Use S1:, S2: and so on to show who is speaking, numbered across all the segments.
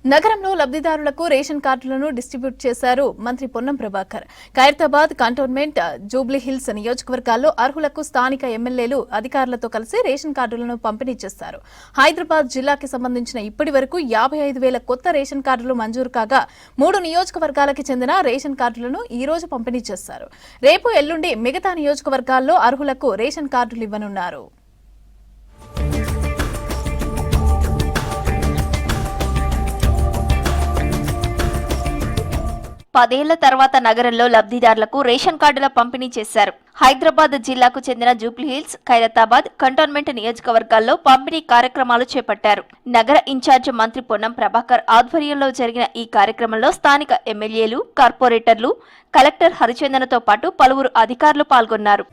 S1: నగరంలో లబ్ధిదారులకు రేషన్ కార్డులను డిస్ట్రిబ్యూట్ చేశారు మంత్రి పొన్నం ప్రభాకర్. ఖైరతాబాద్ కంటోన్మెంట్, జూబ్లీహిల్స్ నియోజకవర్గాల్లో అర్హులకు స్థానిక ఎమ్మెల్యేలు అధికారులతో కలిసి రేషన్ కార్డులను పంపిణీ చేశారు. హైదరాబాద్ జిల్లాకి సంబంధించిన ఇప్పటి వరకు 55,000 కొత్త రేషన్ కార్డులు మంజూరు కాగా 3 నియోజకవర్గాలకి చెందిన రేషన్ కార్డులను ఈ రోజు పంపిణీ చేశారు. రేపు ఎల్లుండి మిగతా నియోజకవర్గాల్లో అర్హులకు రేషన్ కార్డులు ఇవ్వనున్నారు.
S2: 10 ఏళ్ల తర్వాత నగరంలో లబ్ధిదారులకు రేషన్ కార్డుల పంపిణీ చేశారు. హైదరాబాద్ జిల్లాకు చెందిన జూబ్లీహిల్స్, ఖైరతాబాద్ కంటోన్మెంట్ నియోజకవర్గాల్లో పంపిణీ కార్యక్రమాలు చేపట్టారు. నగర ఇన్ఛార్జ్ మంత్రి పొన్నం ప్రభాకర్ ఆధ్వర్యంలో జరిగిన ఈ కార్యక్రమంలో స్థానిక ఎమ్మెల్యేలు, కార్పొరేటర్లు, కలెక్టర్ హరిచందనతో పాటు పలువురు అధికారులు పాల్గొన్నారు.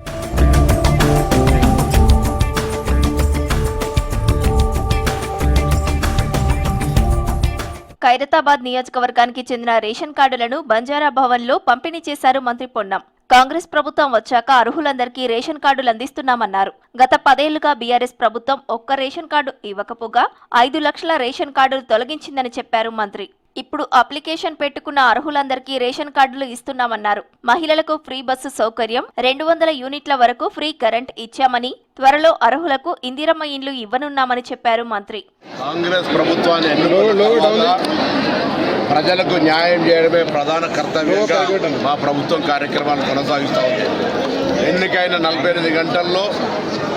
S2: ఖైరతాబాద్ నియోజకవర్గానికి చెందిన రేషన్ కార్డులను బంజారా భవన్లో పంపిణీ చేశారు మంత్రి పొన్నం. కాంగ్రెస్ ప్రభుత్వం వచ్చాక అర్హులందరికీ రేషన్ కార్డులు అందిస్తున్నామన్నారు. గత 10 ఏళ్లుగా బీఆర్ఎస్ ప్రభుత్వం ఒక్క రేషన్ కార్డు ఇవ్వకపోగా 5 లక్షల రేషన్ కార్డులు తొలగించిందని చెప్పారు మంత్రి. ఇప్పుడు అప్లికేషన్ పెట్టుకున్న అర్హులందరికీ రేషన్ కార్డులు ఇస్తున్నామన్నారు. మహిళలకు ఫ్రీ బస్సు సౌకర్యం, 200 యూనిట్ల వరకు ఫ్రీ కరెంట్ ఇచ్చామని, త్వరలో అర్హులకు ఇందిరమ్మ ఇండ్లు ఇవ్వనున్నామని చెప్పారు మంత్రి.
S3: కాంగ్రెస్ ప్రభుత్వాన్ని ప్రజలకు న్యాయం చేయడమే ప్రధాన కర్తవ్యంగా మా ప్రభుత్వం కార్యక్రమాలు కొనసాగిస్తూ ఉంది. ఎన్నికైన 48 గంటల్లో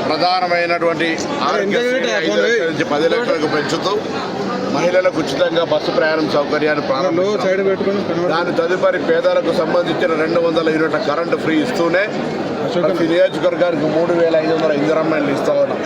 S3: ప్రధానమైనటువంటి ఆరోగ్యశ్రీ 5 లక్షల నుంచి 10 లక్షలకు పెంచుతూ మహిళలకు ఉచితంగా బస్సు ప్రయాణం సౌకర్యాన్ని ప్రారంభించారు. దాని తదుపరి పేదలకు సంబంధించిన 200 యూనిట్ల కరెంటు ఫ్రీ ఇస్తూనే ప్రతి నియోజకవర్గానికి 3,500 ఇందిరమ్మ ఇండ్లు ఇస్తా ఉన్నాం.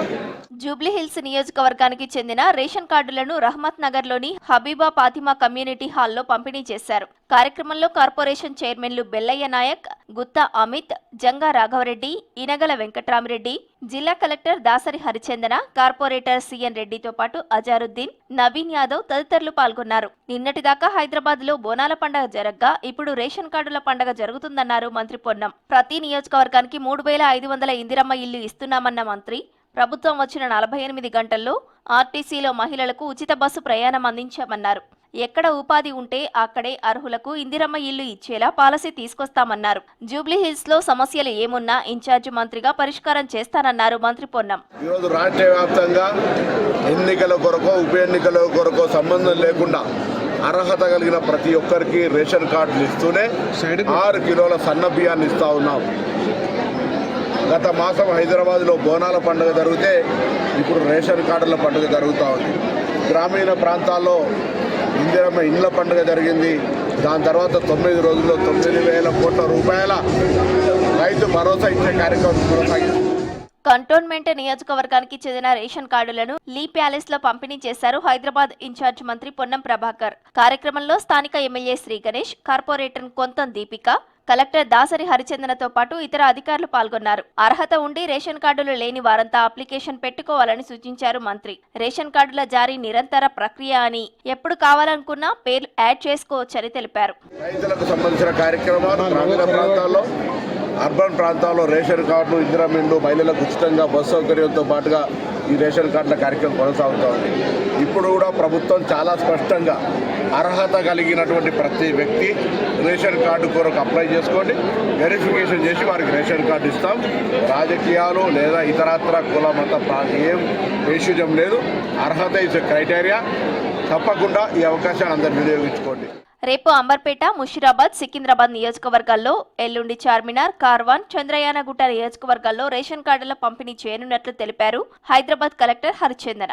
S2: జూబ్లీహిల్స్ నియోజకవర్గానికి చెందిన రేషన్ కార్డులను రహమత్ నగర్లోని హబీబా ఫాతిమా కమ్యూనిటీ హాల్లో పంపిణీ చేశారు. కార్యక్రమంలో కార్పొరేషన్ చైర్మన్లు బెల్లయ్య నాయక్, గుత్తా అమిత్, జంగా రాఘవరెడ్డి, ఇనగల వెంకట్రామిరెడ్డి, జిల్లా కలెక్టర్ దాసరి హరిచందన, కార్పొరేటర్ సిఎన్ రెడ్డితో పాటు అజారుద్దీన్, నవీన్ యాదవ్ తదితరులు పాల్గొన్నారు. నిన్నటిదాకా హైదరాబాద్ లో బోనాల పండుగ జరగ్గా ఇప్పుడు రేషన్ కార్డుల పండుగ జరుగుతుందన్నారు మంత్రి పొన్నం. ప్రతి నియోజకవర్గానికి 3,500 ఇందిరమ్మ ఇల్లు ఇస్తున్నామన్న మంత్రి, ప్రభుత్వం వచ్చిన 48 గంటల్లో ఆర్టీసీలో మహిళలకు ఉచిత బస్సు ప్రయాణం అందించామన్నారు. ఎక్కడ ఉపాధి ఉంటే అక్కడే అర్హులకు ఇందిరమ్మ ఇల్లు ఇచ్చేలా పాలసీ తీసుకొస్తామన్నారు. జూబ్లీహిల్స్ లో సమస్యలు ఏమున్నా ఇన్ఛార్జ్ మంత్రిగా పరిష్కారం చేస్తానన్నారు మంత్రి పొన్నం.
S3: ఈరోజు రాష్ట్ర వ్యాప్తంగా ఎన్నికల కొరకు, ఉప ఎన్నికల కొరకు సంబంధం లేకుండా అర్హత కలిగిన ప్రతి ఒక్కరికి రేషన్ కార్డులు ఇస్తూనే 6 కిలోల సన్న బియ్యాన్ని ఇస్తా ఉన్నాం. గత మాసం హైదరాబాద్లో బోనాల పండుగ జరిగితే ఇప్పుడు రేషన్ కార్డుల పండుగ జరుగుతూ ఉంది. గ్రామీణ ప్రాంతాల్లో ఇందిరమ్మ ఇండ్ల పండుగ జరిగింది. దాని తర్వాత 9 రోజుల్లో 9,000 కోట్ల రూపాయల రైతు భరోసా ఇచ్చే కార్యక్రమం కొనసాగింది.
S2: కంటోన్మెంట్ నియోజకవర్గానికి చెందిన రేషన్ కార్డులను లీ ప్యాలెస్ లో పంపిణీ చేశారు హైదరాబాద్ ఇన్ఛార్జ్ మంత్రి పొన్నం ప్రభాకర్. కార్యక్రమంలో స్థానిక ఎమ్మెల్యే శ్రీ గణేష్, కార్పొరేటర్ కొంతం దీపిక, కలెక్టర్ దాసరి హరిచందనతో పాటు ఇతర అధికారులు పాల్గొన్నారు. అర్హత ఉండి రేషన్ కార్డులు లేని వారంతా అప్లికేషన్ పెట్టుకోవాలని సూచించారు మంత్రి. రేషన్ కార్డుల జారీ నిరంతర ప్రక్రియ అని, ఎప్పుడు కావాలనుకున్నా పేర్లు యాడ్ చేసుకోవచ్చని తెలిపారు.
S3: రైతులకు సంబంధించిన కార్యక్రమాలు గ్రామీణ ప్రాంతాల్లో, అర్బన్ ప్రాంతాల్లో రేషన్ కార్డులు, ఇందిరమ్మ ఇండ్లు, మహిళలకు ఉచితంగా బస్సు సౌకర్యంతో పాటుగా ఈ రేషన్ కార్డుల కార్యక్రమం కొనసాగుతూ ఉంది. ఇప్పుడు కూడా ప్రభుత్వం చాలా స్పష్టంగా అర్హత కలిగినటువంటి ప్రతి వ్యక్తి రేషన్ కార్డు కొరకు అప్లై చేసుకోండి, వెరిఫికేషన్ చేసి వారికి రేషన్ కార్డు ఇస్తాం. రాజకీయాలు లేదా ఇతరత్ర కుల మత ఏం వేషుజం లేదు. అర్హత ఇస్ క్రైటీరియా. తప్పకుండా ఈ అవకాశాన్ని అందరూ వినియోగించుకోండి.
S2: రేపు అంబర్పేట, ముషిరాబాద్, సికింద్రాబాద్ నియోజకవర్గాల్లో, ఎల్లుండి చార్మినార్, కార్వాన్, చంద్రయానగుట్ట నియోజకవర్గాల్లో రేషన్ కార్డుల పంపిణీ చేయనున్నట్లు తెలిపారు హైదరాబాద్ కలెక్టర్ హరిచందన.